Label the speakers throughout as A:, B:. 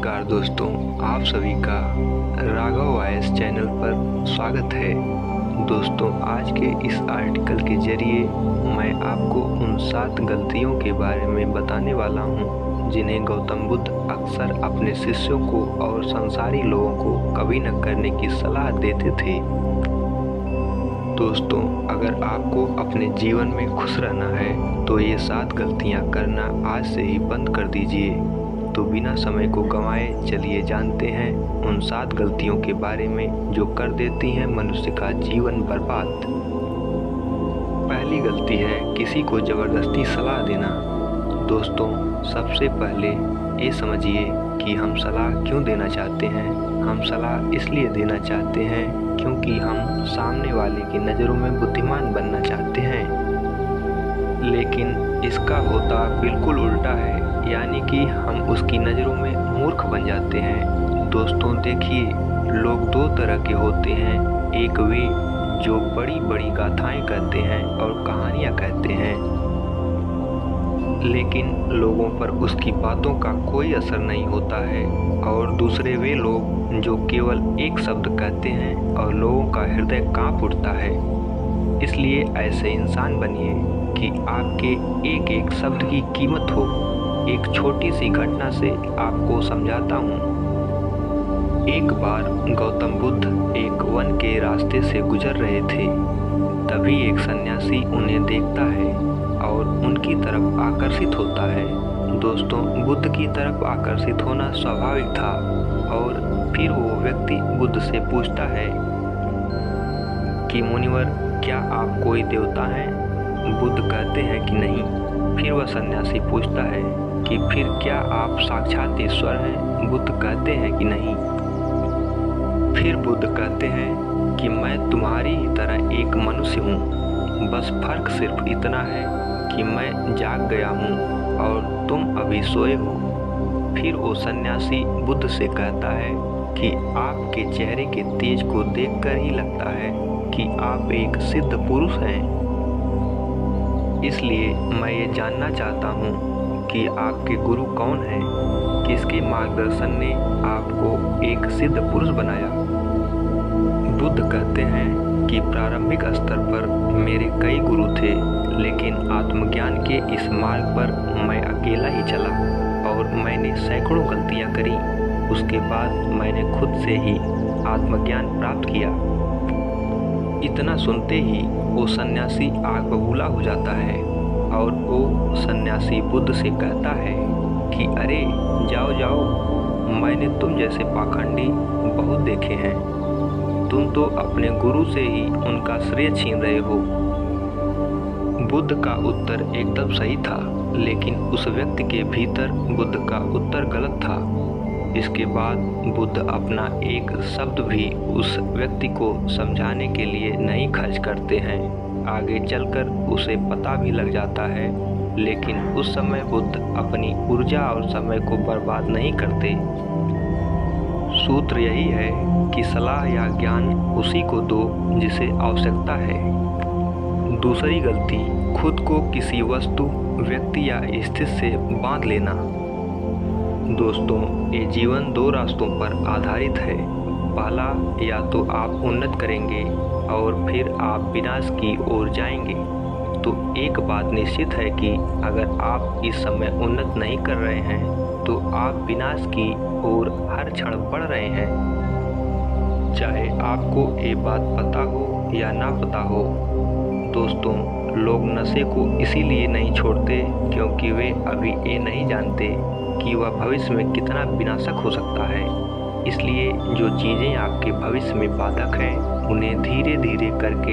A: नमस्कार दोस्तों, आप सभी का राघव वॉइस चैनल पर स्वागत है। दोस्तों, आज के इस आर्टिकल के जरिए मैं आपको उन 7 गलतियों के बारे में बताने वाला हूं जिन्हें गौतम बुद्ध अक्सर अपने शिष्यों को और संसारी लोगों को कभी न करने की सलाह देते थे। दोस्तों, अगर आपको अपने जीवन में खुश रहना है तो ये 7 गलतियां करना आज से ही बंद कर दीजिए। तो बिना समय को गंवाए चलिए जानते हैं उन 7 गलतियों के बारे में जो कर देती हैं मनुष्य का जीवन बर्बाद। पहली गलती है किसी को ज़बरदस्ती सलाह देना। दोस्तों, सबसे पहले ये समझिए कि हम सलाह क्यों देना चाहते हैं। हम सलाह इसलिए देना चाहते हैं क्योंकि हम सामने वाले की नज़रों में बुद्धिमान बनना चाहते हैं, लेकिन इसका होता बिल्कुल उल्टा है, यानी कि हम उसकी नज़रों में मूर्ख बन जाते हैं। दोस्तों देखिए, लोग 2 तरह के होते हैं। एक वे जो बड़ी बड़ी गाथाएं कहते हैं और कहानियां कहते हैं, लेकिन लोगों पर उसकी बातों का कोई असर नहीं होता है। और दूसरे वे लोग जो केवल एक शब्द कहते हैं और लोगों का हृदय कांप उठता है। इसलिए ऐसे इंसान बनिए कि आपके एक एक शब्द की कीमत हो। एक छोटी सी घटना से आपको समझाता हूँ। एक बार गौतम बुद्ध एक वन के रास्ते से गुजर रहे थे। तभी एक सन्यासी उन्हें देखता है और उनकी तरफ आकर्षित होता है। दोस्तों, बुद्ध की तरफ आकर्षित होना स्वाभाविक था। और फिर वो व्यक्ति बुद्ध से पूछता है कि मुनिवर, क्या आप कोई देवता हैं? बुद्ध कहते हैं कि नहीं। फिर वह सन्यासी पूछता है कि फिर क्या आप साक्षात ईश्वर हैं? बुद्ध कहते हैं कि नहीं। फिर बुद्ध कहते हैं कि मैं तुम्हारी ही तरह एक मनुष्य हूँ, बस फर्क सिर्फ इतना है कि मैं जाग गया हूँ और तुम अभी सोए हो। फिर वो सन्यासी बुद्ध से कहता है कि आपके चेहरे के तेज को देखकर ही लगता है कि आप एक सिद्ध पुरुष हैं। इसलिए मैं ये जानना चाहता हूँ कि आपके गुरु कौन हैं? किसके मार्गदर्शन ने आपको एक सिद्ध पुरुष बनाया? बुद्ध कहते हैं कि प्रारंभिक स्तर पर मेरे कई गुरु थे, लेकिन आत्मज्ञान के इस मार्ग पर मैं अकेला ही चला और मैंने सैकड़ों गलतियां करी। उसके बाद मैंने खुद से ही आत्मज्ञान प्राप्त किया। इतना सुनते ही वो सन्यासी आग बबूला हो जाता है और वो सन्यासी बुद्ध से कहता है कि अरे जाओ जाओ, मैंने तुम जैसे पाखंडी बहुत देखे हैं। तुम तो अपने गुरु से ही उनका श्रेय छीन रहे हो। बुद्ध का उत्तर एकदम सही था, लेकिन उस व्यक्ति के भीतर बुद्ध का उत्तर गलत था। इसके बाद बुद्ध अपना एक शब्द भी उस व्यक्ति को समझाने के लिए नहीं खर्च करते हैं। आगे चलकर उसे पता भी लग जाता है, लेकिन उस समय बुद्ध अपनी ऊर्जा और समय को बर्बाद नहीं करते। सूत्र यही है कि सलाह या ज्ञान उसी को दो जिसे आवश्यकता है। दूसरी गलती, खुद को किसी वस्तु, व्यक्ति या स्थिति से बांध लेना। दोस्तों, ये जीवन 2 रास्तों पर आधारित है। पहला, या तो आप उन्नत करेंगे और फिर आप विनाश की ओर जाएंगे। तो एक बात निश्चित है कि अगर आप इस समय उन्नत नहीं कर रहे हैं तो आप विनाश की ओर हर क्षण बढ़ रहे हैं, चाहे आपको ये बात पता हो या ना पता हो। दोस्तों, लोग नशे को इसीलिए नहीं छोड़ते क्योंकि वे अभी ये नहीं जानते कि वह भविष्य में कितना विनाशक हो सकता है। इसलिए जो चीज़ें आपके भविष्य में बाधक हैं, उन्हें धीरे धीरे करके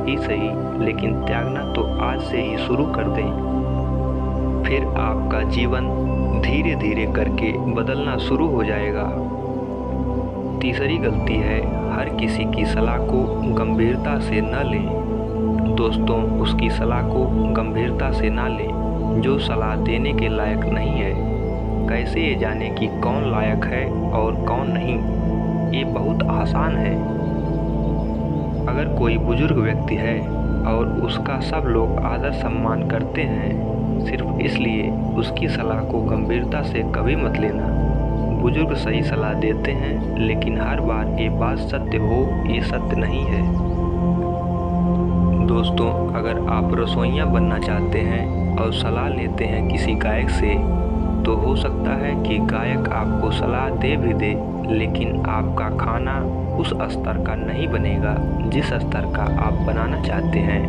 A: ही सही, लेकिन त्यागना तो आज से ही शुरू कर दें। फिर आपका जीवन धीरे धीरे करके बदलना शुरू हो जाएगा। तीसरी गलती है, हर किसी की सलाह को गंभीरता से न लें। दोस्तों, उसकी सलाह को गंभीरता से ना लें जो सलाह देने के लायक नहीं है। कैसे ये जाने कि कौन लायक है और कौन नहीं? ये बहुत आसान है। अगर कोई बुजुर्ग व्यक्ति है और उसका सब लोग आदर सम्मान करते हैं, सिर्फ इसलिए उसकी सलाह को गंभीरता से कभी मत लेना। बुजुर्ग सही सलाह देते हैं, लेकिन हर बार ये बात सत्य हो ये सत्य नहीं है। दोस्तों, अगर आप रसोइया बनना चाहते हैं और सलाह लेते हैं किसी गायक से, तो हो सकता है कि गायक आपको सलाह दे भी दे, लेकिन आपका खाना उस स्तर का नहीं बनेगा जिस स्तर का आप बनाना चाहते हैं।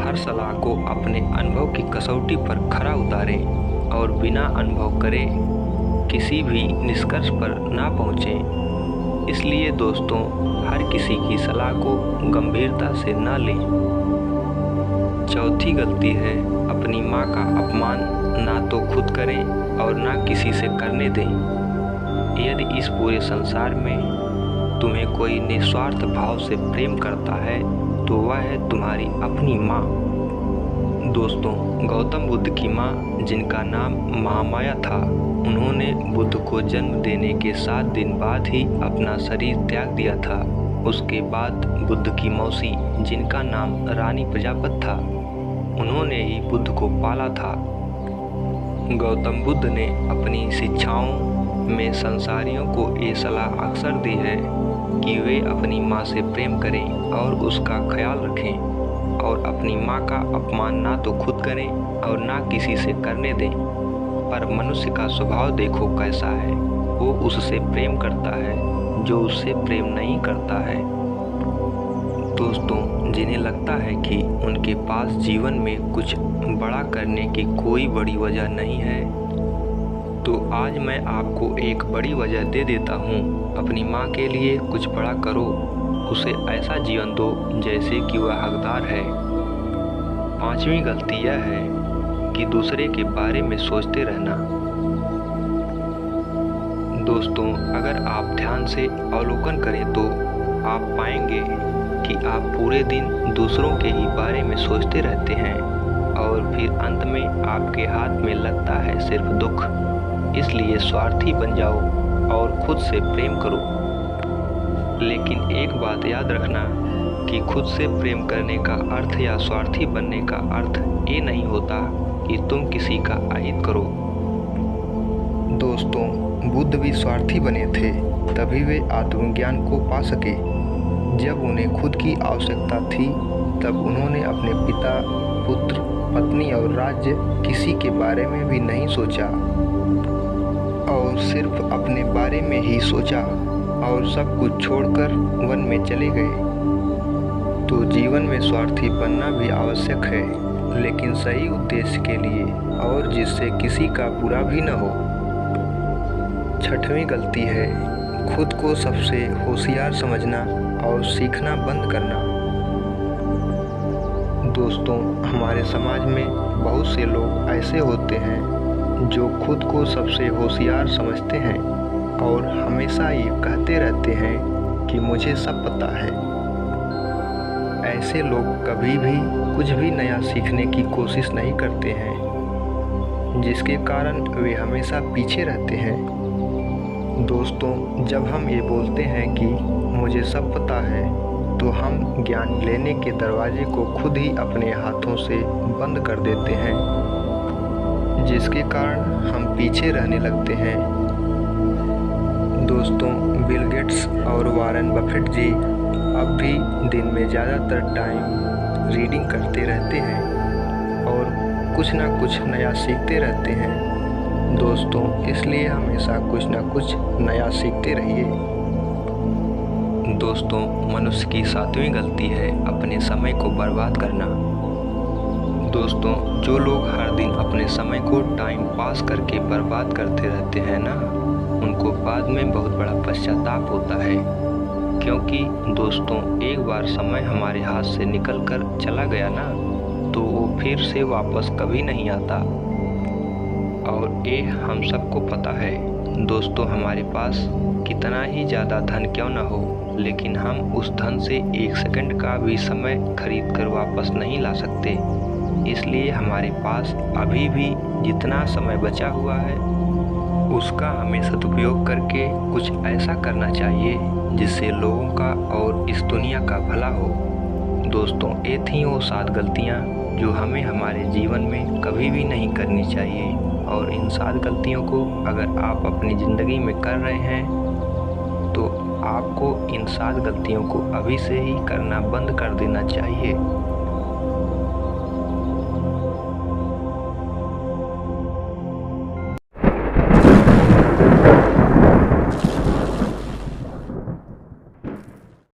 A: हर सलाह को अपने अनुभव की कसौटी पर खरा उतारें और बिना अनुभव करे किसी भी निष्कर्ष पर ना पहुँचें। इसलिए दोस्तों, हर किसी की सलाह को गंभीरता से ना लें। चौथी गलती है अपनी माँ का अपमान ना तो खुद करें और ना किसी से करने दें। यदि इस पूरे संसार में तुम्हें कोई निस्वार्थ भाव से प्रेम करता है तो वह है तुम्हारी अपनी माँ। दोस्तों, गौतम बुद्ध की माँ, जिनका नाम महामाया था, उन्होंने बुद्ध को जन्म देने के 7 दिन बाद ही अपना शरीर त्याग दिया था। उसके बाद बुद्ध की मौसी, जिनका नाम रानी प्रजापति था, उन्होंने ही बुद्ध को पाला था। गौतम बुद्ध ने अपनी शिक्षाओं में संसारियों को ये सलाह अक्सर दी है कि वे अपनी माँ से प्रेम करें और उसका ख्याल रखें और अपनी माँ का अपमान ना तो खुद करें और ना किसी से करने दें। पर मनुष्य का स्वभाव देखो कैसा है, वो उससे प्रेम करता है जो उससे प्रेम नहीं करता है। दोस्तों, जिन्हें लगता है कि उनके पास जीवन में कुछ बड़ा करने की कोई बड़ी वजह नहीं है, तो आज मैं आपको एक बड़ी वजह दे देता हूँ। अपनी माँ के लिए कुछ बड़ा करो, उसे ऐसा जीवन दो जैसे कि वह हकदार है। 5वीं गलती यह है कि दूसरे के बारे में सोचते रहना। दोस्तों, अगर आप ध्यान से अवलोकन करें तो आप पाएंगे कि आप पूरे दिन दूसरों के ही बारे में सोचते रहते हैं और फिर अंत में आपके हाथ में लगता है सिर्फ दुख। इसलिए स्वार्थी बन जाओ और खुद से प्रेम करो। लेकिन एक बात याद रखना कि खुद से प्रेम करने का अर्थ या स्वार्थी बनने का अर्थ ये नहीं होता कि तुम किसी का अहित करो। दोस्तों, बुद्ध भी स्वार्थी बने थे, तभी वे आत्मज्ञान को पा सके। जब उन्हें खुद की आवश्यकता थी, तब उन्होंने अपने पिता, पुत्र, पत्नी और राज्य किसी के बारे में भी नहीं सोचा और सिर्फ अपने बारे में ही सोचा और सब कुछ छोड़कर वन में चले गए। तो जीवन में स्वार्थी बनना भी आवश्यक है, लेकिन सही उद्देश्य के लिए और जिससे किसी का बुरा भी न हो। 6वीं गलती है खुद को सबसे होशियार समझना और सीखना बंद करना। दोस्तों, हमारे समाज में बहुत से लोग ऐसे होते हैं जो खुद को सबसे होशियार समझते हैं और हमेशा ये कहते रहते हैं कि मुझे सब पता है। ऐसे लोग कभी भी कुछ भी नया सीखने की कोशिश नहीं करते हैं, जिसके कारण वे हमेशा पीछे रहते हैं। दोस्तों, जब हम ये बोलते हैं कि मुझे सब पता है, तो हम ज्ञान लेने के दरवाजे को खुद ही अपने हाथों से बंद कर देते हैं, जिसके कारण हम पीछे रहने लगते हैं। दोस्तों, बिल गेट्स और वॉरेन बफेट जी अब भी दिन में ज़्यादातर टाइम रीडिंग करते रहते हैं और कुछ ना कुछ नया सीखते रहते हैं। दोस्तों, इसलिए हमेशा कुछ ना कुछ नया सीखते रहिए। दोस्तों, मनुष्य की 7वीं गलती है अपने समय को बर्बाद करना। दोस्तों, जो लोग हर दिन अपने समय को टाइम पास करके बर्बाद करते रहते हैं ना, उनको बाद में बहुत बड़ा पश्चाताप होता है। क्योंकि दोस्तों, एक बार समय हमारे हाथ से निकल कर चला गया ना, तो वो फिर से वापस कभी नहीं आता। और ये हम सबको पता है। दोस्तों, हमारे पास कितना ही ज़्यादा धन क्यों ना हो, लेकिन हम उस धन से 1 सेकंड का भी समय खरीद कर वापस नहीं ला सकते। इसलिए हमारे पास अभी भी जितना समय बचा हुआ है, उसका हमें सदुपयोग करके कुछ ऐसा करना चाहिए जिससे लोगों का और इस दुनिया का भला हो। दोस्तों, ये थी वो 7 गलतियाँ जो हमें हमारे जीवन में कभी भी नहीं करनी चाहिए। और इन 7 गलतियों को अगर आप अपनी ज़िंदगी में कर रहे हैं तो आपको इन 7 गलतियों को अभी से ही करना बंद कर देना चाहिए।